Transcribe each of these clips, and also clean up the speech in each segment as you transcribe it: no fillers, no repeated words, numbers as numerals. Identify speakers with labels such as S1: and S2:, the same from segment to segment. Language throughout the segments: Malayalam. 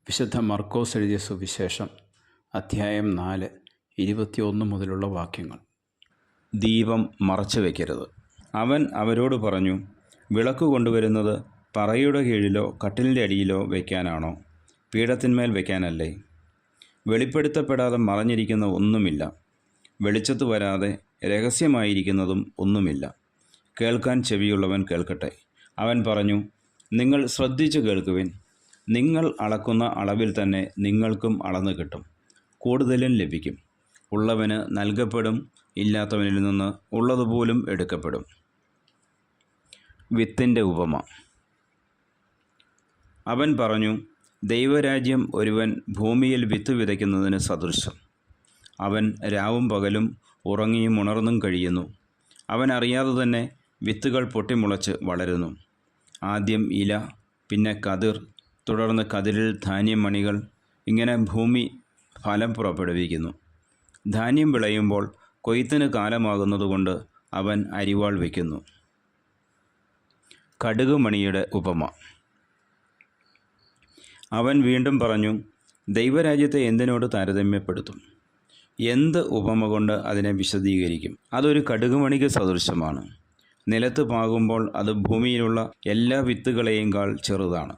S1: വിശുദ്ധ മർക്കോസ് എഴുതിയ സുവിശേഷം അധ്യായം 4 21 മുതലുള്ള വാക്യങ്ങൾ.
S2: ദീപം മറച്ചു വയ്ക്കരുത്. അവൻ അവരോട് പറഞ്ഞു, വിളക്ക് കൊണ്ടുവരുന്നത് പറയുടെ കീഴിലോ കട്ടിലിൻ്റെ അടിയിലോ വയ്ക്കാനാണോ, പീഠത്തിന്മേൽ വയ്ക്കാനല്ലേ? വെളിപ്പെടുത്തപ്പെടാതെ മറഞ്ഞിരിക്കുന്ന ഒന്നുമില്ല, വെളിച്ചത്ത് വരാതെ രഹസ്യമായിരിക്കുന്നതും ഒന്നുമില്ല. കേൾക്കാൻ ചെവിയുള്ളവൻ കേൾക്കട്ടെ. അവൻ പറഞ്ഞു, നിങ്ങൾ ശ്രദ്ധിച്ചു കേൾക്കുവിൻ. നിങ്ങൾ അളക്കുന്ന അളവിൽ തന്നെ നിങ്ങൾക്കും അളന്നു കിട്ടും, കൂടുതലും ലഭിക്കും. ഉള്ളവന് നൽകപ്പെടും, ഇല്ലാത്തവനിൽ നിന്ന് ഉള്ളതുപോലും എടുക്കപ്പെടും. വിത്തിൻ്റെ ഉപമ. അവൻ പറഞ്ഞു, ദൈവരാജ്യം ഒരുവൻ ഭൂമിയിൽ വിത്ത് വിതയ്ക്കുന്നതിന് സദൃശം. അവൻ രാവും പകലും ഉറങ്ങിയും ഉണർന്നും കഴിയുന്നു. അവൻ അറിയാതെ തന്നെ വിത്തുകൾ പൊട്ടിമുളച്ച് വളരുന്നു. ആദ്യം ഇല, പിന്നെ കതിർ, തുടർന്ന് കതിരിൽ ധാന്യമണികൾ. ഇങ്ങനെ ഭൂമി ഫലം പുറപ്പെടുവിക്കുന്നു. ധാന്യം വിളയുമ്പോൾ കൊയ്ത്തിന് കാലമാകുന്നതുകൊണ്ട് അവൻ അരിവാൾ വയ്ക്കുന്നു. കടുകുമണിയുടെ ഉപമ. അവൻ വീണ്ടും പറഞ്ഞു, ദൈവരാജ്യത്തെ എന്തിനോട് താരതമ്യപ്പെടുത്തും? എന്ത് ഉപമ കൊണ്ട് അതിനെ വിശദീകരിക്കും? അതൊരു കടുകുമണിക്ക് സദൃശമാണ്. നിലത്ത് പാകുമ്പോൾ അത് ഭൂമിയിലുള്ള എല്ലാ വിത്തുകളെയുംകാൾ ചെറുതാണ്.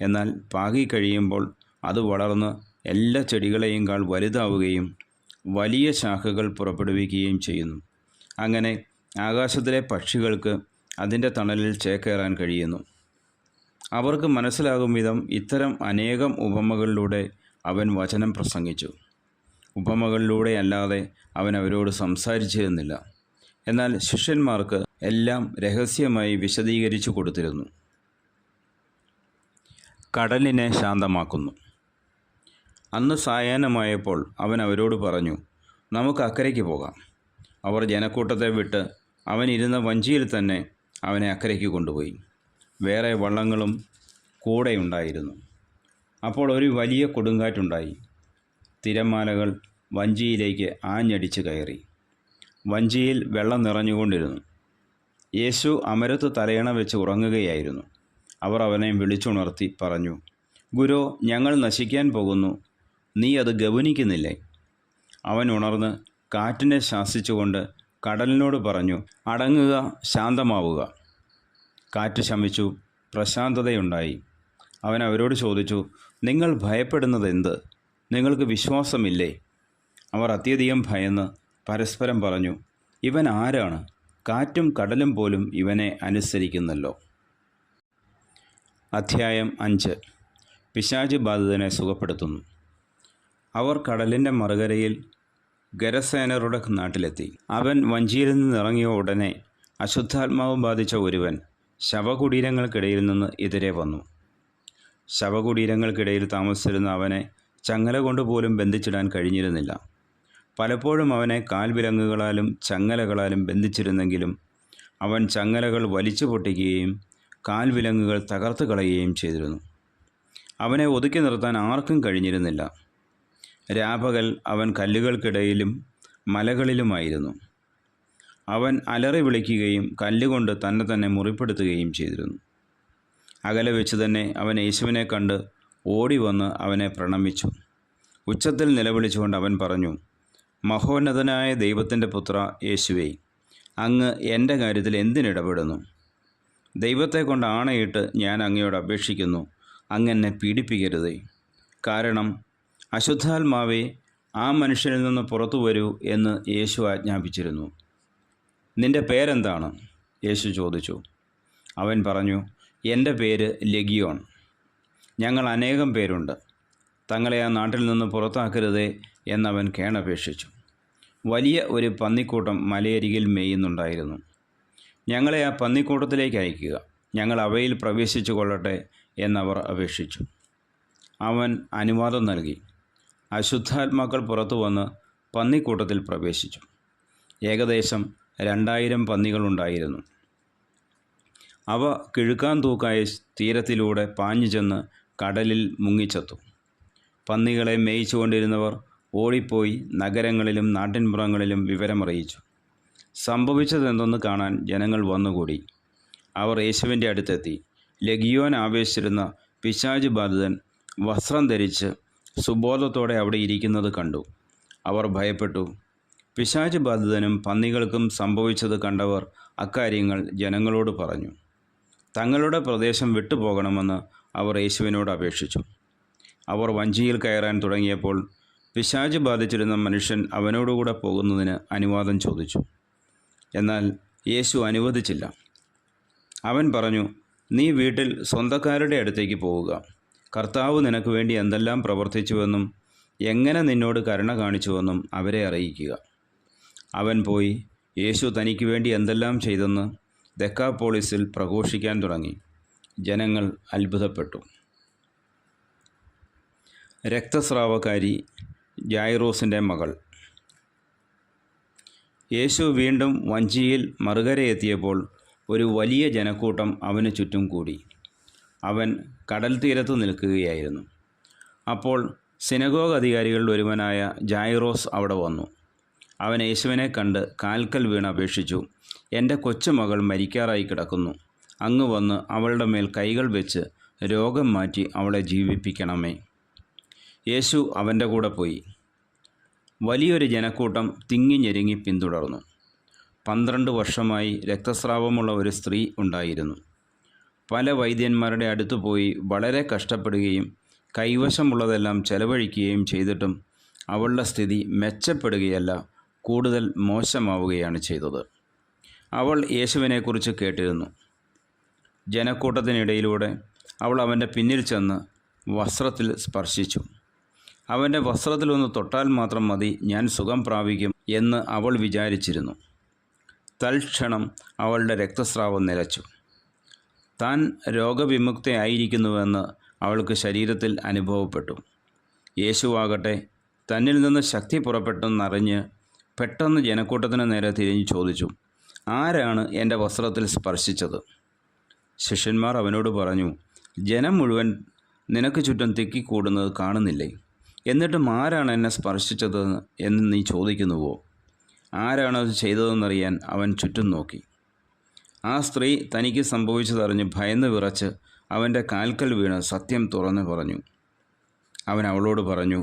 S2: എന്നാൽ പാകിക്കഴിയുമ്പോൾ അത് വളർന്ന് എല്ലാ ചെടികളെയുംകാൾ വലുതാവുകയും വലിയ ശാഖകൾ പുറപ്പെടുവിക്കുകയും ചെയ്യുന്നു. അങ്ങനെ ആകാശത്തിലെ പക്ഷികൾക്ക് അതിൻ്റെ തണലിൽ ചേക്കേറാൻ കഴിയുന്നു. അവർക്ക് മനസ്സിലാകും വിധം ഇത്തരം അനേകം ഉപമകളിലൂടെ അവൻ വചനം പ്രസംഗിച്ചു. ഉപമകളിലൂടെ അല്ലാതെ അവൻ അവരോട് സംസാരിച്ചിരുന്നില്ല. എന്നാൽ ശിഷ്യന്മാർക്ക് എല്ലാം രഹസ്യമായി വിശദീകരിച്ചു കൊടുത്തിരുന്നു. കടലിനെ ശാന്തമാക്കുന്നു. അന്ന് സായാഹ്നമായപ്പോൾ അവൻ അവരോട് പറഞ്ഞു, നമുക്ക് അക്കരയ്ക്ക് പോകാം. അവർ ജനക്കൂട്ടത്തെ വിട്ട് അവൻ ഇരുന്ന വഞ്ചിയിൽ തന്നെ അവനെ അക്കരയ്ക്ക് കൊണ്ടുപോയി. വേറെ വള്ളങ്ങളും കൂടെയുണ്ടായിരുന്നു. അപ്പോൾ ഒരു വലിയ കൊടുങ്കാറ്റുണ്ടായി. തിരമാലകൾ വഞ്ചിയിലേക്ക് ആഞ്ഞടിച്ച് കയറി. വഞ്ചിയിൽ വെള്ളം നിറഞ്ഞുകൊണ്ടിരുന്നു. യേശു അമരത്ത് തലയണ വെച്ച് ഉറങ്ങുകയായിരുന്നു. അവർ അവനെ വിളിച്ചുണർത്തി പറഞ്ഞു, ഗുരോ, ഞങ്ങൾ നശിക്കാൻ പോകുന്നു, നീ അത് ഗൗനിക്കുന്നില്ലേ? അവൻ ഉണർന്ന് കാറ്റിനെ ശാസിച്ചുകൊണ്ട് കടലിനോട് പറഞ്ഞു, അടങ്ങുക, ശാന്തമാവുക. കാറ്റ് ശമിച്ചു, പ്രശാന്തതയുണ്ടായി. അവൻ അവരോട് ചോദിച്ചു, നിങ്ങൾ ഭയപ്പെടുന്നത് എന്ത്? നിങ്ങൾക്ക് വിശ്വാസമില്ലേ? അവർ അത്യധികം ഭയന്ന് പരസ്പരം പറഞ്ഞു, ഇവൻ ആരാണ്? കാറ്റും കടലും പോലും ഇവനെ അനുസരിക്കുന്നല്ലോ. അധ്യായം 5. പിശാച് ബാധിതനെ സുഖപ്പെടുത്തുന്നു. അവർ കടലിൻ്റെ മറുകരയിൽ ഗരസേനരുടെ നാട്ടിലെത്തി. അവൻ വഞ്ചിയിൽ നിന്ന് ഇറങ്ങിയ ഉടനെ അശുദ്ധാത്മാവ് ബാധിച്ച ഒരുവൻ ശവകുടീരങ്ങൾക്കിടയിൽ നിന്ന് എതിരെ വന്നു. ശവകുടീരങ്ങൾക്കിടയിൽ താമസിച്ചിരുന്ന അവനെ ചങ്ങല കൊണ്ടുപോലും ബന്ധിച്ചിടാൻ കഴിഞ്ഞിരുന്നില്ല. പലപ്പോഴും അവനെ കാൽവിലങ്ങുകളാലും ചങ്ങലകളാലും ബന്ധിച്ചിരുന്നെങ്കിലും അവൻ ചങ്ങലകൾ വലിച്ചു പൊട്ടിക്കുകയും കാൽവിലങ്ങുകൾ തകർത്ത് കളയുകയും ചെയ്തിരുന്നു. അവനെ ഒതുക്കി നിർത്താൻ ആർക്കും കഴിഞ്ഞിരുന്നില്ല. രാപകൽ അവൻ കല്ലുകൾക്കിടയിലും മലകളിലുമായിരുന്നു. അവൻ അലറി വിളിക്കുകയും കല്ലുകൊണ്ട് തന്നെ മുറിപ്പെടുത്തുകയും ചെയ്തിരുന്നു. അകലെ വെച്ച് തന്നെ അവൻ യേശുവിനെ കണ്ട് ഓടി വന്ന് അവനെ പ്രണമിച്ചു. ഉച്ചത്തിൽ നിലവിളിച്ചുകൊണ്ട് അവൻ പറഞ്ഞു, മഹോന്നതനായ ദൈവത്തിൻ്റെ പുത്ര യേശുവേ, അങ്ങ് എൻ്റെ കാര്യത്തിൽ എന്തിനിടപെടുന്നു? ദൈവത്തെ കൊണ്ട് ആണയിട്ട് ഞാൻ അങ്ങയോട് അപേക്ഷിക്കുന്നു, അങ്ങെന്നെ പീഡിപ്പിക്കരുതേ. കാരണം അശുദ്ധാത്മാവേ, ആ മനുഷ്യനിൽ നിന്ന് പുറത്തു വരൂ എന്ന് യേശു ആജ്ഞാപിച്ചിരുന്നു. നിൻ്റെ പേരെന്താണ്? യേശു ചോദിച്ചു. അവൻ പറഞ്ഞു, എൻ്റെ പേര് ലെഗിയോൺ. ഞങ്ങൾ അനേകം പേരുണ്ട്. തങ്ങളെ ആ നാട്ടിൽ നിന്ന് പുറത്താക്കരുതേ എന്നവൻ കേണപേക്ഷിച്ചു. വലിയ ഒരു പന്നിക്കൂട്ടം മലയരികിൽ മേയുന്നുണ്ടായിരുന്നു. ഞങ്ങളെ ആ പന്നിക്കൂട്ടത്തിലേക്ക് അയക്കുക, ഞങ്ങൾ അവയിൽ പ്രവേശിച്ചു കൊള്ളട്ടെ എന്നവർ അപേക്ഷിച്ചു. അവൻ അനുവാദം നൽകി. അശുദ്ധാത്മാക്കൾ പുറത്തു വന്ന് പന്നിക്കൂട്ടത്തിൽ പ്രവേശിച്ചു. ഏകദേശം 2000 പന്നികളുണ്ടായിരുന്നു. അവ കിഴുക്കാൻ തൂക്കായ തീരത്തിലൂടെ പാഞ്ഞു ചെന്ന് കടലിൽ മുങ്ങിച്ചത്തു. പന്നികളെ മേയിച്ചുകൊണ്ടിരുന്നവർ ഓടിപ്പോയി നഗരങ്ങളിലും നാട്ടിൻപുറങ്ങളിലും വിവരമറിയിച്ചു. സംഭവിച്ചതെന്തെന്ന് കാണാൻ ജനങ്ങൾ വന്നുകൂടി. അവർ യേശുവിൻ്റെ അടുത്തെത്തി. ലെഗിയോൻ ആവേശിച്ചിരുന്ന പിശാച് ബാധിതൻ വസ്ത്രം ധരിച്ച് സുബോധത്തോടെ അവിടെ ഇരിക്കുന്നത് കണ്ടു. അവർ ഭയപ്പെട്ടു. പിശാച് ബാധിതനും പന്നികൾക്കും സംഭവിച്ചത് കണ്ടവർ അക്കാര്യങ്ങൾ ജനങ്ങളോട് പറഞ്ഞു. തങ്ങളുടെ പ്രദേശം വിട്ടുപോകണമെന്ന് അവർ യേശുവിനോട് അപേക്ഷിച്ചു. അവർ വഞ്ചിയിൽ കയറാൻ തുടങ്ങിയപ്പോൾ പിശാച് ബാധിച്ചിരുന്ന മനുഷ്യൻ അവനോടുകൂടെ പോകുന്നതിന് അനുവാദം ചോദിച്ചു. എന്നാൽ യേശു അനുവദിച്ചില്ല. അവൻ പറഞ്ഞു, നീ വീട്ടിൽ സ്വന്തക്കാരുടെ അടുത്തേക്ക് പോവുക. കർത്താവ് നിനക്ക് വേണ്ടി എന്തെല്ലാം പ്രവർത്തിച്ചുവെന്നും എങ്ങനെ നിന്നോട് കരുണ കാണിച്ചുവെന്നും അവരെ അറിയിക്കുക. അവൻ പോയി യേശു തനിക്ക് വേണ്ടി എന്തെല്ലാം ചെയ്തെന്ന് ദെക്കാപോളിസിൽ പ്രഘോഷിക്കാൻ തുടങ്ങി. ജനങ്ങൾ അത്ഭുതപ്പെട്ടു. രക്തസ്രാവക്കാരി ജായിറോസിൻ്റെ മകൾ. യേശു വീണ്ടും വഞ്ചിയിൽ മറുകരയെത്തിയപ്പോൾ ഒരു വലിയ ജനക്കൂട്ടം അവന് ചുറ്റും കൂടി. അവൻ കടൽ തീരത്ത് നിൽക്കുകയായിരുന്നു. അപ്പോൾ സിനഗോഗ് അധികാരികളിൽ ഒരുവനായ ജായിറോസ് അവിടെ വന്നു. അവൻ യേശുവിനെ കണ്ട് കാൽക്കൽ വീണ് അപേക്ഷിച്ചു, എൻ്റെ കൊച്ചുമകൾ മരിക്കാറായി കിടക്കുന്നു. അങ്ങ് വന്ന് അവളുടെ മേൽ കൈകൾ വെച്ച് രോഗം മാറ്റി അവളെ ജീവിപ്പിക്കണമേ. യേശു അവൻ്റെ കൂടെ പോയി. വലിയൊരു ജനക്കൂട്ടം തിങ്ങിഞ്ഞെരുങ്ങി പിന്തുടർന്നു. 12 വർഷമായി രക്തസ്രാവമുള്ള ഒരു സ്ത്രീ ഉണ്ടായിരുന്നു. പല വൈദ്യന്മാരുടെ അടുത്ത് പോയി വളരെ കഷ്ടപ്പെടുകയും കൈവശമുള്ളതെല്ലാം ചെലവഴിക്കുകയും ചെയ്തിട്ടും അവളുടെ സ്ഥിതി മെച്ചപ്പെടുകയല്ല, കൂടുതൽ മോശമാവുകയാണ് ചെയ്തത്. അവൾ യേശുവിനെക്കുറിച്ച് കേട്ടിരുന്നു. ജനക്കൂട്ടത്തിനിടയിലൂടെ അവൾ അവൻ്റെ പിന്നിൽ ചെന്ന് വസ്ത്രത്തിൽ സ്പർശിച്ചു. അവൻ്റെ വസ്ത്രത്തിലൊന്ന് തൊട്ടാൽ മാത്രം മതി, ഞാൻ സുഖം പ്രാപിക്കും എന്ന് അവൾ വിചാരിച്ചിരുന്നു. തൽക്ഷണം അവളുടെ രക്തസ്രാവം നിലച്ചു. താൻ രോഗവിമുക്തയായിരിക്കുന്നുവെന്ന് അവൾക്ക് ശരീരത്തിൽ അനുഭവപ്പെട്ടു. യേശുവാകട്ടെ തന്നിൽ നിന്ന് ശക്തി പുറപ്പെട്ടെന്നറിഞ്ഞ് പെട്ടെന്ന് ജനക്കൂട്ടത്തിന് നേരെ തിരിഞ്ഞു ചോദിച്ചു, ആരാണ് എൻ്റെ വസ്ത്രത്തിൽ സ്പർശിച്ചത്? ശിഷ്യന്മാർ അവനോട് പറഞ്ഞു, ജനം മുഴുവൻ നിനക്ക് ചുറ്റും തിക്കിക്കൂടുന്നത് കാണുന്നില്ലേ? എന്നിട്ടും ആരാണ് എന്നെ സ്പർശിച്ചത് എന്ന് നീ ചോദിക്കുന്നുവോ? ആരാണത് ചെയ്തതെന്നറിയാൻ അവൻ ചുറ്റും നോക്കി. ആ സ്ത്രീ തനിക്ക് സംഭവിച്ചതറിഞ്ഞ് ഭയന്ന് വിറച്ച് അവൻ്റെ കാൽക്കൽ വീണ് സത്യം തുറന്നു പറഞ്ഞു. അവൻ അവളോട് പറഞ്ഞു,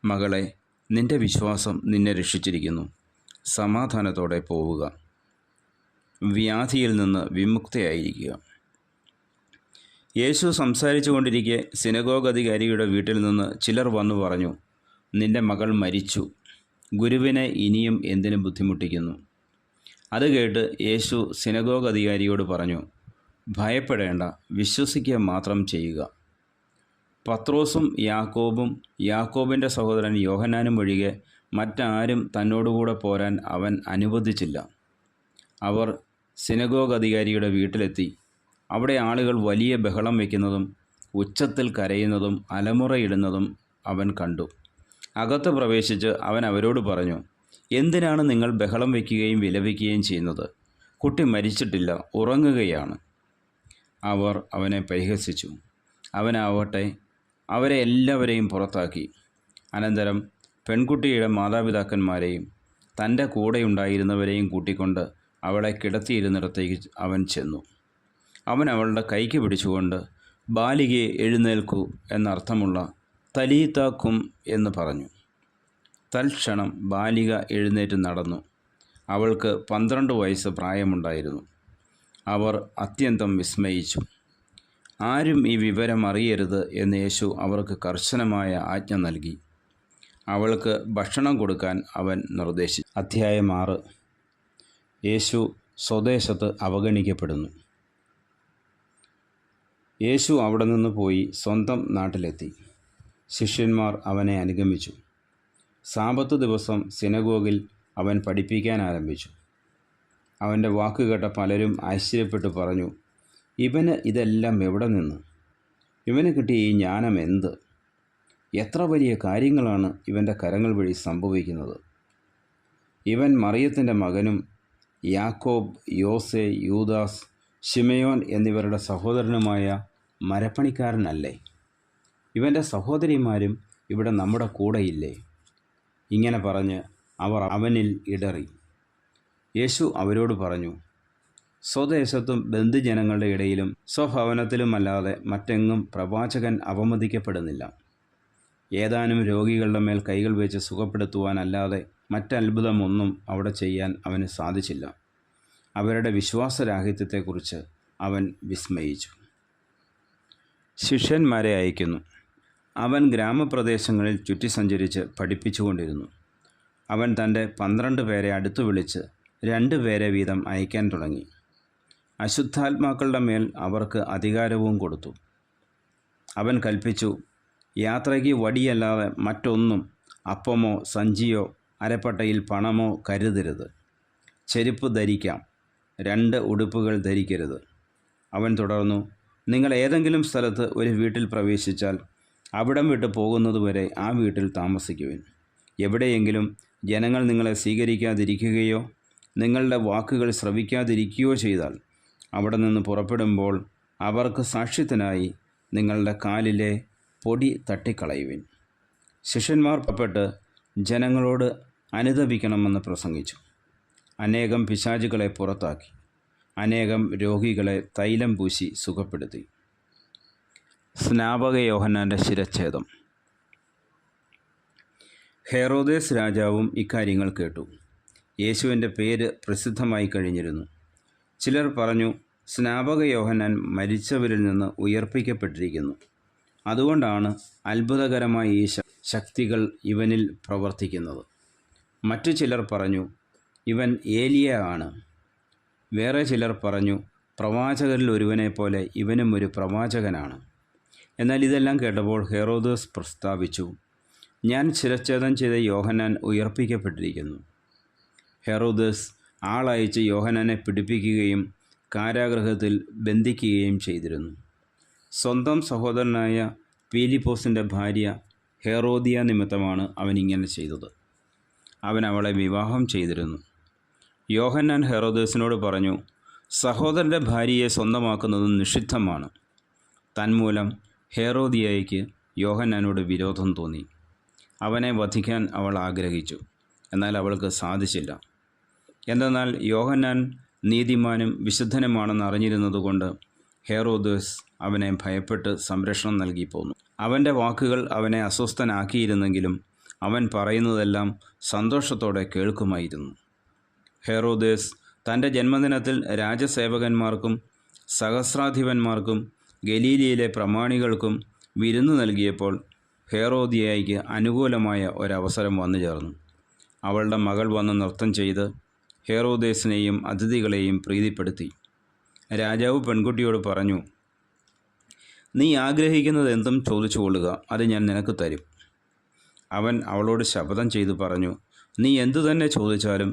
S2: മകളെ, നിൻ്റെ വിശ്വാസം നിന്നെ രക്ഷിച്ചിരിക്കുന്നു. സമാധാനത്തോടെ പോവുക. വ്യാധിയിൽ നിന്ന് വിമുക്തയായിരിക്കുക. യേശു സംസാരിച്ചു കൊണ്ടിരിക്കെ സിനഗോഗ് അധികാരിയുടെ വീട്ടിൽ നിന്ന് ചിലർ വന്നു പറഞ്ഞു, നിൻ്റെ മകൾ മരിച്ചു. ഗുരുവിനെ ഇനിയും എന്തിനു ബുദ്ധിമുട്ടിക്കുന്നു? അത് കേട്ട് യേശു സിനഗോഗ് അധികാരിയോട് പറഞ്ഞു, ഭയപ്പെടേണ്ട, വിശ്വസിക്കുക മാത്രം ചെയ്യുക. പത്രോസും യാക്കോബും യാക്കോബിൻ്റെ സഹോദരൻ യോഹന്നാനും ഒഴികെ മറ്റാരും തന്നോടുകൂടെ പോരാൻ അവൻ അനുവദിച്ചില്ല. അവർ സിനഗോഗ് അധികാരിയുടെ വീട്ടിലെത്തി. അവിടെ ആളുകൾ വലിയ ബഹളം വയ്ക്കുന്നതും ഉച്ചത്തിൽ കരയുന്നതും അലമുറയിടുന്നതും അവൻ കണ്ടു. അകത്ത് പ്രവേശിച്ച് അവൻ അവരോട് പറഞ്ഞു, എന്തിനാണ് നിങ്ങൾ ബഹളം വയ്ക്കുകയും വിലപിക്കുകയും ചെയ്യുന്നത്? കുട്ടി മരിച്ചിട്ടില്ല, ഉറങ്ങുകയാണ്. അവർ അവനെ പരിഹസിച്ചു. അവനാവട്ടെ അവരെ എല്ലാവരെയും പുറത്താക്കി. അനന്തരം പെൺകുട്ടിയുടെ മാതാപിതാക്കന്മാരെയും തൻ്റെ കൂടെയുണ്ടായിരുന്നവരെയും കൂട്ടിക്കൊണ്ട് അവളെ കിടത്തിയിരുന്നിടത്തേക്ക് അവൻ ചെന്നു. അവൻ അവളുടെ കൈക്ക് പിടിച്ചുകൊണ്ട്, ബാലികയെ എഴുന്നേൽക്കൂ എന്നർത്ഥമുള്ള തലീത്ത കും എന്ന് പറഞ്ഞു. തൽക്ഷണം ബാലിക എഴുന്നേറ്റ് നടന്നു. അവൾക്ക് 12 വയസ്സ് പ്രായമുണ്ടായിരുന്നു. അവർ അത്യന്തം വിസ്മയിച്ചു. ആരും ഈ വിവരം അറിയരുത് എന്ന് യേശു അവർക്ക് കർശനമായ ആജ്ഞ നൽകി. അവൾക്ക് ഭക്ഷണം കൊടുക്കാൻ അവൻ നിർദ്ദേശിച്ചു. അധ്യായം 6. യേശു സ്വദേശത്ത് അവഗണിക്കപ്പെടുന്നു. യേശു അവിടെ നിന്ന് പോയി സ്വന്തം നാട്ടിലെത്തി. ശിഷ്യന്മാർ അവനെ അനുഗമിച്ചു. സാബത്ത് ദിവസം സിനഗോഗിൽ അവൻ പഠിപ്പിക്കാൻ ആരംഭിച്ചു. അവൻ്റെ വാക്കുകേട്ട പലരും ആശ്ചര്യപ്പെട്ടു പറഞ്ഞു, ഇവന് ഇതെല്ലാം എവിടെ നിന്ന്? ഇവന് കിട്ടിയ ഈ ജ്ഞാനം എന്ത്? എത്ര വലിയ കാര്യങ്ങളാണ് ഇവൻ്റെ കരങ്ങൾ വഴി സംഭവിക്കുന്നത്. ഇവൻ മറിയത്തിൻ്റെ മകനും യാക്കോബ്, യോസെ, യൂദാസ്, ശിമയോൻ എന്നിവരുടെ സഹോദരനുമായ മരപ്പണിക്കാരനല്ലേ? ഇവൻ്റെ സഹോദരിമാരും ഇവിടെ നമ്മുടെ കൂടെയില്ലേ? ഇങ്ങനെ പറഞ്ഞ് അവർ അവനിൽ ഇടറി. യേശു അവരോട് പറഞ്ഞു, സ്വദേശത്തും ബന്ധുജനങ്ങളുടെ ഇടയിലും സ്വഭവനത്തിലുമല്ലാതെ മറ്റെങ്ങും പ്രവാചകൻ അവമതിക്കപ്പെടുന്നില്ല. ഏതാനും രോഗികളുടെ മേൽ കൈകൾ വെച്ച് സുഖപ്പെടുത്തുവാനല്ലാതെ മറ്റത്ഭുതമൊന്നും അവിടെ ചെയ്യാൻ അവന് സാധിച്ചില്ല. അവരുടെ വിശ്വാസരാഹിത്യത്തെക്കുറിച്ച് അവൻ വിസ്മയിച്ചു. ശിഷ്യന്മാരെ അയക്കുന്നു. അവൻ ഗ്രാമപ്രദേശങ്ങളിൽ ചുറ്റി സഞ്ചരിച്ച് പഠിപ്പിച്ചുകൊണ്ടിരുന്നു. അവൻ തൻ്റെ 12 പേരെ അടുത്തു വിളിച്ച് 2 പേരെ വീതം അയക്കാൻ തുടങ്ങി. അശുദ്ധാത്മാക്കളുടെ മേൽ അവർക്ക് അധികാരവും കൊടുത്തു. അവൻ കൽപ്പിച്ചു, യാത്രയ്ക്ക് വടിയല്ലാതെ മറ്റൊന്നും, അപ്പമോ സഞ്ചിയോ അരപ്പട്ടയിൽ പണമോ കരുതരുത്. ചെരുപ്പ് ധരിക്കാം, 2 ഉടുപ്പുകൾ ധരിക്കരുത്. അവൻ തുടർന്നു, നിങ്ങൾ ഏതെങ്കിലും സ്ഥലത്ത് ഒരു വീട്ടിൽ പ്രവേശിച്ചാൽ അവിടം വിട്ട് പോകുന്നതുവരെ ആ വീട്ടിൽ താമസിക്കുവിൻ. എവിടെയെങ്കിലും ജനങ്ങൾ നിങ്ങളെ സ്വീകരിക്കാതിരിക്കുകയോ നിങ്ങളുടെ വാക്കുകൾ ശ്രവിക്കാതിരിക്കുകയോ ചെയ്താൽ അവിടെ നിന്ന് പുറപ്പെടുമ്പോൾ അവർക്ക് സാക്ഷ്യത്തിനായി നിങ്ങളുടെ കാലിലെ പൊടി തട്ടിക്കളയുവിൻ. ശിഷ്യന്മാർ പുറപ്പെട്ട് ജനങ്ങളോട് അനുതപിക്കണമെന്ന് പ്രസംഗിച്ചു. അനേകം പിശാചുകളെ പുറത്താക്കി, അനേകം രോഗികളെ തൈലം പൂശി സുഖപ്പെടുത്തി. സ്നാപക യോഹന്നാൻ്റെ ശിരച്ഛേദം. ഹെറോദേസ് രാജാവും ഇക്കാര്യങ്ങൾ കേട്ടു. യേശുവിൻ്റെ പേര് പ്രസിദ്ധമായി കഴിഞ്ഞിരുന്നു. ചിലർ പറഞ്ഞു, സ്നാപക യോഹന്നാൻ മരിച്ചവരിൽ നിന്ന് ഉയർപ്പിക്കപ്പെട്ടിരിക്കുന്നു. അതുകൊണ്ടാണ് അത്ഭുതകരമായ ഈ ശക്തികൾ ഇവനിൽ പ്രവർത്തിക്കുന്നത്. മറ്റു ചിലർ പറഞ്ഞു, ഇവൻ ഏലിയ ആണ്. വേറെ ചിലർ പറഞ്ഞു, പ്രവാചകരിൽ ഒരുവനെപ്പോലെ ഇവനും ഒരു പ്രവാചകനാണ്. എന്നാൽ ഇതെല്ലാം കേട്ടപ്പോൾ ഹെറോദോസ് പ്രസ്താവിച്ചു, ഞാൻ ശിരച്ഛേദം ചെയ്ത യോഹന്നാൻ ഉയർപ്പിക്കപ്പെട്ടിരിക്കുന്നു. ഹെറോദോസ് ആളയച്ച് യോഹന്നാനെ പിടിപ്പിക്കുകയും കാരാഗൃഹത്തിൽ ബന്ധിക്കുകയും ചെയ്തിരുന്നു. സ്വന്തം സഹോദരനായ പീലിപ്പോസിൻ്റെ ഭാര്യ ഹെറോദിയ നിമിത്തമാണ് അവൻ ഇങ്ങനെ ചെയ്തത്. അവൻ അവളെ വിവാഹം ചെയ്തിരുന്നു. യോഹന്നാൻ ഹെറോദേസിനോട് പറഞ്ഞു, സഹോദരൻ്റെ ഭാര്യയെ സ്വന്തമാക്കുന്നത് നിഷിദ്ധമാണ്. തന്മൂലം ഹെറോദിയയ്ക്ക് യോഹന്നാനോട് വിരോധം തോന്നി. അവനെ വധിക്കാൻ അവൾ ആഗ്രഹിച്ചു. എന്നാൽ അവൾക്ക് സാധിച്ചില്ല. എന്തെന്നാൽ യോഹന്നാൻ നീതിമാനും വിശുദ്ധനുമാണെന്ന് അറിഞ്ഞിരുന്നതുകൊണ്ട് ഹെറോദേസ് അവനെ ഭയപ്പെട്ട് സംരക്ഷണം നൽകി പോന്നു. അവൻ്റെ വാക്കുകൾ അവനെ അസ്വസ്ഥനാക്കിയിരുന്നെങ്കിലും അവൻ പറയുന്നതെല്ലാം സന്തോഷത്തോടെ കേൾക്കുമായിരുന്നു. ഹെറോദേസ് തൻ്റെ ജന്മദിനത്തിൽ രാജസേവകന്മാർക്കും സഹസ്രാധിപന്മാർക്കും ഗലീലയിലെ പ്രമാണികൾക്കും വിരുന്ന് നൽകിയപ്പോൾ ഹെറോദിയയ്ക്ക് അനുകൂലമായ ഒരവസരം വന്നു ചേർന്നു. അവളുടെ മകൾ വന്ന് നൃത്തം ചെയ്ത് ഹെറോദേസിനെയും അതിഥികളെയും പ്രീതിപ്പെടുത്തി. രാജാവ് പെൺകുട്ടിയോട് പറഞ്ഞു, നീ ആഗ്രഹിക്കുന്നത് എന്തും ചോദിച്ചു കൊള്ളുക, അത് ഞാൻ നിനക്ക് തരും. അവൻ അവളോട് ശപഥം ചെയ്തു പറഞ്ഞു, നീ എന്തു തന്നെ ചോദിച്ചാലും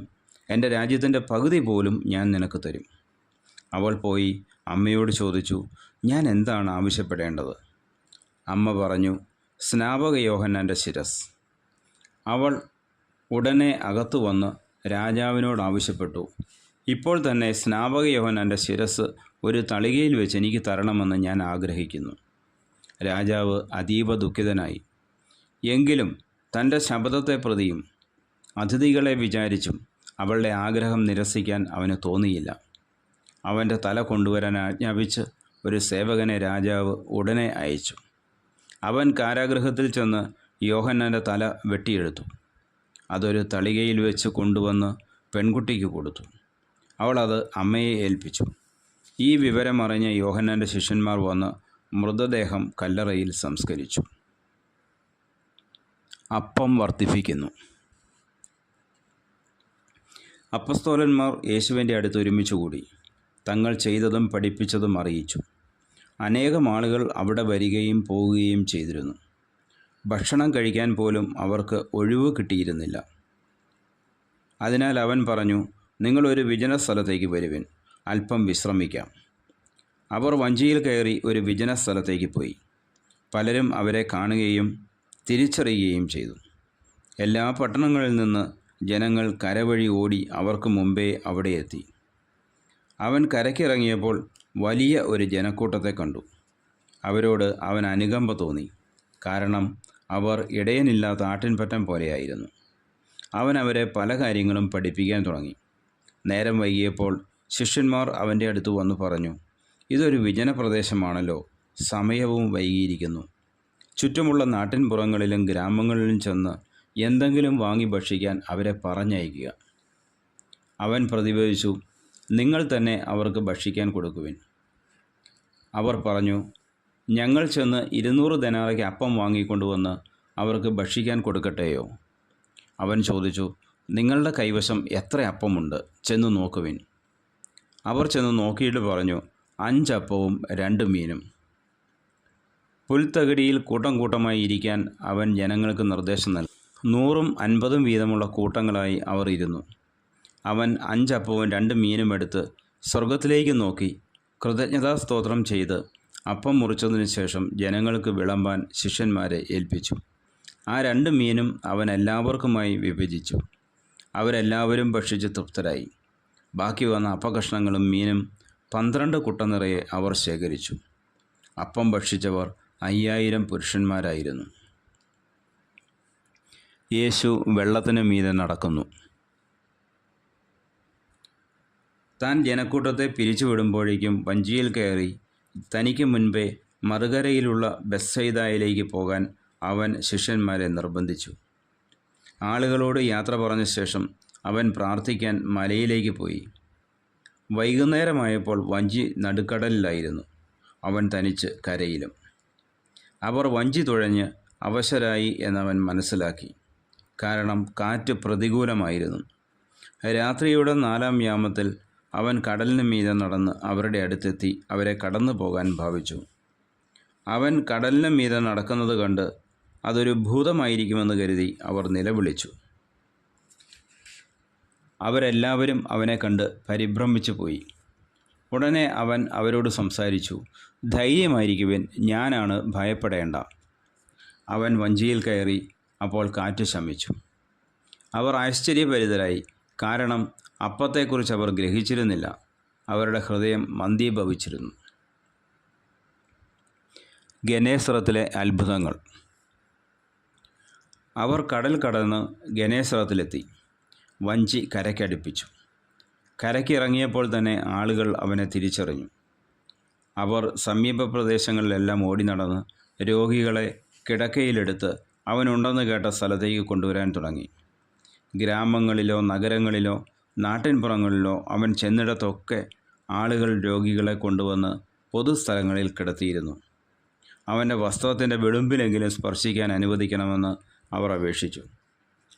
S2: എൻ്റെ രാജ്യത്തിൻ്റെ പകുതി പോലും ഞാൻ നിനക്ക് തരും. അവൾ പോയി അമ്മയോട് ചോദിച്ചു, ഞാൻ എന്താണ് ആവശ്യപ്പെടേണ്ടത്? അമ്മ പറഞ്ഞു, സ്നാപക യോഹന്നാൻ്റെ ശിരസ്. അവൾ ഉടനെ അകത്തു വന്ന് രാജാവിനോട് ആവശ്യപ്പെട്ടു, ഇപ്പോൾ തന്നെ സ്നാപക യോഹന്നാൻ്റെ ശിരസ് ഒരു തളികയിൽ വെച്ച് എനിക്ക് തരണമെന്ന് ഞാൻ ആഗ്രഹിക്കുന്നു. രാജാവ് അതീവ ദുഃഖിതനായി. എങ്കിലും തൻ്റെ ശപഥത്തെ പ്രതിയും അതിഥികളെ വിചാരിച്ചും അവളുടെ ആഗ്രഹം നിരസിക്കാൻ അവന് തോന്നിയില്ല. അവൻ്റെ തല കൊണ്ടുവരാൻ ആജ്ഞാപിച്ച് ഒരു സേവകനെ രാജാവ് ഉടനെ അയച്ചു. അവൻ കാരാഗൃഹത്തിൽ ചെന്ന് യോഹന്നാൻ്റെ തല വെട്ടിയെടുത്തു. അതൊരു തളികയിൽ വെച്ച് കൊണ്ടുവന്ന് പെൺകുട്ടിക്ക് കൊടുത്തു. അവളത് അമ്മയെ ഏൽപ്പിച്ചു. ഈ വിവരം അറിഞ്ഞ യോഹന്നാൻ്റെ ശിഷ്യന്മാർ വന്ന് മൃതദേഹം കല്ലറയിൽ സംസ്കരിച്ചു. അപ്പം വർദ്ധിപ്പിക്കുന്നു. അപ്പസ്തോലന്മാർ യേശുവിൻ്റെ അടുത്ത് ഒരുമിച്ച് കൂടി തങ്ങൾ ചെയ്തതും പഠിപ്പിച്ചതും അറിയിച്ചു. അനേകം ആളുകൾ അവിടെ വരികയും പോവുകയും ചെയ്തിരുന്നു. ഭക്ഷണം കഴിക്കാൻ പോലും അവർക്ക് ഒഴിവ് കിട്ടിയിരുന്നില്ല. അതിനാൽ അവൻ പറഞ്ഞു, നിങ്ങളൊരു വിജന സ്ഥലത്തേക്ക് വരുവിൻ, അല്പം വിശ്രമിക്കാം. അവർ വഞ്ചിയിൽ കയറി ഒരു വിജന സ്ഥലത്തേക്ക് പോയി. പലരും അവരെ കാണുകയും തിരിച്ചറിയുകയും ചെയ്തു. എല്ലാ പട്ടണങ്ങളിൽ നിന്ന് ജനങ്ങൾ കരവഴി ഓടി അവർക്ക് മുമ്പേ അവിടെ എത്തി. അവൻ കരയ്ക്കിറങ്ങിയപ്പോൾ വലിയ ഒരു ജനക്കൂട്ടത്തെ കണ്ടു. അവരോട് അവൻ അനുകമ്പ തോന്നി, കാരണം അവർ ഇടയനില്ലാത്ത ആട്ടിൻപറ്റം പോലെയായിരുന്നു. അവൻ അവരെ പല കാര്യങ്ങളും പഠിപ്പിക്കാൻ തുടങ്ങി. നേരം വൈകിയപ്പോൾ ശിഷ്യന്മാർ അവൻ്റെ അടുത്ത് വന്നു പറഞ്ഞു, ഇതൊരു വിജനപ്രദേശമാണല്ലോ, സമയവും വൈകിയിരിക്കുന്നു. ചുറ്റുമുള്ള നാട്ടിൻപുറങ്ങളിലും ഗ്രാമങ്ങളിലും ചെന്ന് എന്തെങ്കിലും വാങ്ങി ഭക്ഷിക്കാൻ അവരെ പറഞ്ഞയക്കുക. അവൻ പ്രതിഭവിച്ചു, നിങ്ങൾ തന്നെ അവർക്ക് ഭക്ഷിക്കാൻ കൊടുക്കുവിൻ. അവർ പറഞ്ഞു, ഞങ്ങൾ ചെന്ന് 200 ദനാറയ്ക്ക് അപ്പം വാങ്ങിക്കൊണ്ടുവന്ന് അവർക്ക് ഭക്ഷിക്കാൻ കൊടുക്കട്ടെയോ? അവൻ ചോദിച്ചു, നിങ്ങളുടെ കൈവശം എത്ര അപ്പമുണ്ട്? ചെന്ന് നോക്കുവിൻ. അവർ ചെന്ന് നോക്കിയിട്ട് പറഞ്ഞു, 5 അപ്പവും 2 മീനും. പുൽത്തകിടിയിൽ കൂട്ടം കൂട്ടമായി ഇരിക്കാൻ അവൻ ജനങ്ങൾക്ക് നിർദ്ദേശം നൽകി. 100ഉം 50ഉം വീതമുള്ള കൂട്ടങ്ങളായി അവർ ഇരുന്നു. അവൻ 5 അപ്പവും 2 മീനും എടുത്ത് സ്വർഗത്തിലേക്ക് നോക്കി കൃതജ്ഞതാസ്തോത്രം ചെയ്ത് അപ്പം മുറിച്ചതിന് ശേഷം ജനങ്ങൾക്ക് വിളമ്പാൻ ശിഷ്യന്മാരെ ഏൽപ്പിച്ചു. ആ 2 മീനും അവൻ എല്ലാവർക്കുമായി വിഭജിച്ചു. അവരെല്ലാവരും ഭക്ഷിച്ച് തൃപ്തരായി. ബാക്കി വന്ന അപ്പകഷ്ണങ്ങളും മീനും 12 കുട്ട നിറയെ അവർ ശേഖരിച്ചു. അപ്പം ഭക്ഷിച്ചവർ 5000 പുരുഷന്മാരായിരുന്നു. യേശു വെള്ളത്തിന് മീതെ നടക്കുന്നു. താൻ ജനക്കൂട്ടത്തെ പിരിച്ചുവിടുമ്പോഴേക്കും വഞ്ചിയിൽ കയറി തനിക്ക് മുൻപേ മറുകരയിലുള്ള ബെത്സയിദായിലേക്ക് പോകാൻ അവൻ ശിഷ്യന്മാരെ നിർബന്ധിച്ചു. ആളുകളോട് യാത്ര പറഞ്ഞ ശേഷം അവൻ പ്രാർത്ഥിക്കാൻ മലയിലേക്ക് പോയി. വൈകുന്നേരമായപ്പോൾ വഞ്ചി നടുക്കടലിലായിരുന്നു. അവൻ തനിച്ച് കരയിലും. അവർ വഞ്ചി തുഴഞ്ഞ് അവശരായി എന്നവൻ മനസ്സിലാക്കി. കാരണം കാറ്റ് പ്രതികൂലമായിരുന്നു. രാത്രിയുടെ 4-ാം യാമത്തിൽ അവൻ കടലിന് മീതെ നടന്ന് അവരുടെ അടുത്തെത്തി അവരെ കടന്നു പോകാൻ ഭാവിച്ചു. അവൻ കടലിന് മീതെ നടക്കുന്നത് കണ്ട് അതൊരു ഭൂതമായിരിക്കുമെന്ന് കരുതി അവർ നിലവിളിച്ചു. അവരെല്ലാവരും അവനെ കണ്ട് പരിഭ്രമിച്ചു പോയി. ഉടനെ അവൻ അവരോട് സംസാരിച്ചു, ധൈര്യമായിരിക്കുവിൻ, ഞാനാണ്, ഭയപ്പെടേണ്ട. അവൻ വഞ്ചിയിൽ കയറി. അപ്പോൾ കാറ്റ് ശമിച്ചു. അവർ ആശ്ചര്യഭരിതരായി. കാരണം അപ്പത്തെക്കുറിച്ച് അവർ ഗ്രഹിച്ചിരുന്നില്ല. അവരുടെ ഹൃദയം മന്ദീഭവിച്ചിരുന്നു. ഗനേസറത്തിലെ അത്ഭുതങ്ങൾ. അവർ കടൽ കടന്ന് ഗനേസറത്തിലെത്തി. വഞ്ചി കരയ്ക്കടുപ്പിച്ചു. കരയ്ക്കിറങ്ങിയപ്പോൾ തന്നെ ആളുകൾ അവനെ തിരിച്ചറിഞ്ഞു. അവർ സമീപ പ്രദേശങ്ങളിലെല്ലാം ഓടി നടന്ന് രോഗികളെ കിടക്കയിലെടുത്ത് അവനുണ്ടെന്ന് കേട്ട സ്ഥലത്തേക്ക് കൊണ്ടുവരാൻ തുടങ്ങി. ഗ്രാമങ്ങളിലോ നഗരങ്ങളിലോ നാട്ടിൻപുറങ്ങളിലോ അവൻ ചെന്നിടത്തൊക്കെ ആളുകൾ രോഗികളെ കൊണ്ടുവന്ന് പൊതുസ്ഥലങ്ങളിൽ കിടത്തിയിരുന്നു. അവൻ്റെ വസ്ത്രത്തിൻ്റെ വെളുമ്പിലെങ്കിലും സ്പർശിക്കാൻ അനുവദിക്കണമെന്ന് അവർ അപേക്ഷിച്ചു.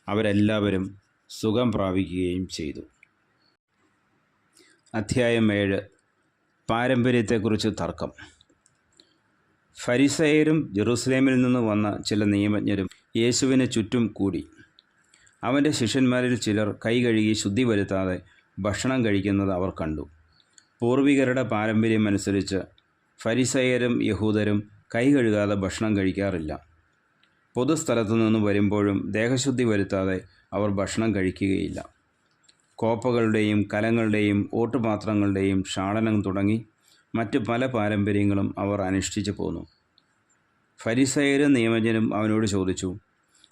S2: അവരെല്ലാവരും സുഖം പ്രാപിക്കുകയും ചെയ്തു. അധ്യായം 7. പാരമ്പര്യത്തെക്കുറിച്ച് തർക്കം. ഫരിസയരും ജെറുസലേമിൽ നിന്ന് വന്ന ചില നിയമജ്ഞരും യേശുവിന് ചുറ്റും കൂടി. അവൻ്റെ ശിഷ്യന്മാരിൽ ചിലർ കൈ കഴുകി ശുദ്ധി വരുത്താതെ ഭക്ഷണം കഴിക്കുന്നത് അവർ കണ്ടു. പൂർവികരുടെ പാരമ്പര്യമനുസരിച്ച് ഫരിസയരും യഹൂദരും കൈ കഴുകാതെ ഭക്ഷണം കഴിക്കാറില്ല. പൊതുസ്ഥലത്തു നിന്ന് വരുമ്പോഴും ദേഹശുദ്ധി വരുത്താതെ അവർ ഭക്ഷണം കഴിക്കുകയില്ല. കോപ്പകളുടെയും കലങ്ങളുടെയും ഓട്ടുപാത്രങ്ങളുടെയും ക്ഷാളനം തുടങ്ങി മറ്റ് പല പാരമ്പര്യങ്ങളും അവർ അനുഷ്ഠിച്ചു പോന്നു. ഫരിസയരും നിയമജ്ഞരും അവനോട് ചോദിച്ചു,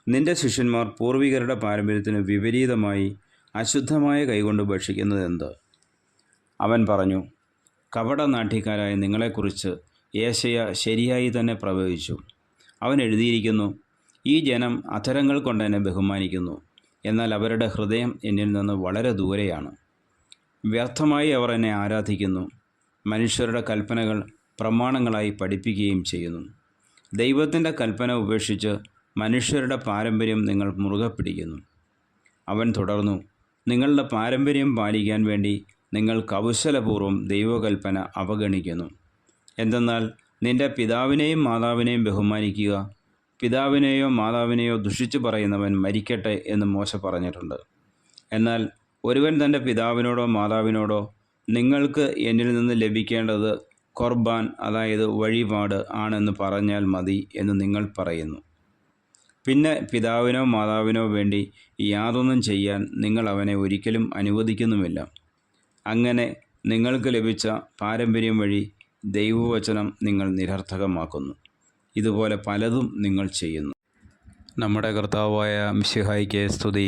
S2: നിന്റെ ശിഷ്യന്മാർ പൂർവികരുടെ പാരമ്പര്യത്തിന് വിപരീതമായി അശുദ്ധമായ കൈകൊണ്ട് ഭക്ഷിക്കുന്നത് എന്ത്? അവൻ പറഞ്ഞു, കപടനാട്യക്കാരായ നിങ്ങളെക്കുറിച്ച് യേശയ്യ ശരിയായി തന്നെ പ്രവചിച്ചു. അവൻ എഴുതിയിരിക്കുന്നു, ഈ ജനം അധരങ്ങൾ കൊണ്ട് എന്നെ ബഹുമാനിക്കുന്നു, എന്നാൽ അവരുടെ ഹൃദയം എന്നിൽ നിന്ന് വളരെ ദൂരെയാണ്. വ്യർത്ഥമായി അവർ എന്നെ ആരാധിക്കുന്നു. മനുഷ്യരുടെ കൽപ്പനകൾ പ്രമാണങ്ങളായി പഠിപ്പിക്കുകയും ചെയ്യുന്നു. ദൈവത്തിൻ്റെ കൽപ്പന ഉപേക്ഷിച്ച് മനുഷ്യരുടെ പാരമ്പര്യം നിങ്ങൾ മുറുകെ പിടിക്കുന്നു. അവൻ തുടർന്നു, നിങ്ങളുടെ പാരമ്പര്യം പാലിക്കാൻ വേണ്ടി നിങ്ങൾ കൗശലപൂർവ്വം ദൈവകൽപ്പന അവഗണിക്കുന്നു. എന്തെന്നാൽ നിന്റെ പിതാവിനെയും മാതാവിനെയും ബഹുമാനിക്കുക, പിതാവിനെയോ മാതാവിനെയോ ദുഷിച്ചു പറയുന്നവൻ മരിക്കട്ടെ എന്ന് മോശ പറഞ്ഞിട്ടുണ്ട്. എന്നാൽ ഒരുവൻ തൻ്റെ പിതാവിനോടോ മാതാവിനോടോ നിങ്ങൾക്ക് എന്നിൽ നിന്ന് ലഭിക്കേണ്ടത് ഖുർബാൻ, അതായത് വഴിപാട് ആണെന്ന് പറഞ്ഞാൽ മതി എന്ന് നിങ്ങൾ പറയുന്നു. പിന്നെ പിതാവിനോ മാതാവിനോ വേണ്ടി യാതൊന്നും ചെയ്യാൻ നിങ്ങൾ അവനെ ഒരിക്കലും അനുവദിക്കുന്നുമില്ല. അങ്ങനെ നിങ്ങൾക്ക് ലഭിച്ച പാരമ്പര്യം വഴി ദൈവവചനം നിങ്ങൾ നിരർത്ഥകമാക്കുന്നു. ഇതുപോലെ പലതും നിങ്ങൾ ചെയ്യുന്നു.
S1: നമ്മുടെ കർത്താവായ മിശിഹായ്ക്ക് സ്തുതി.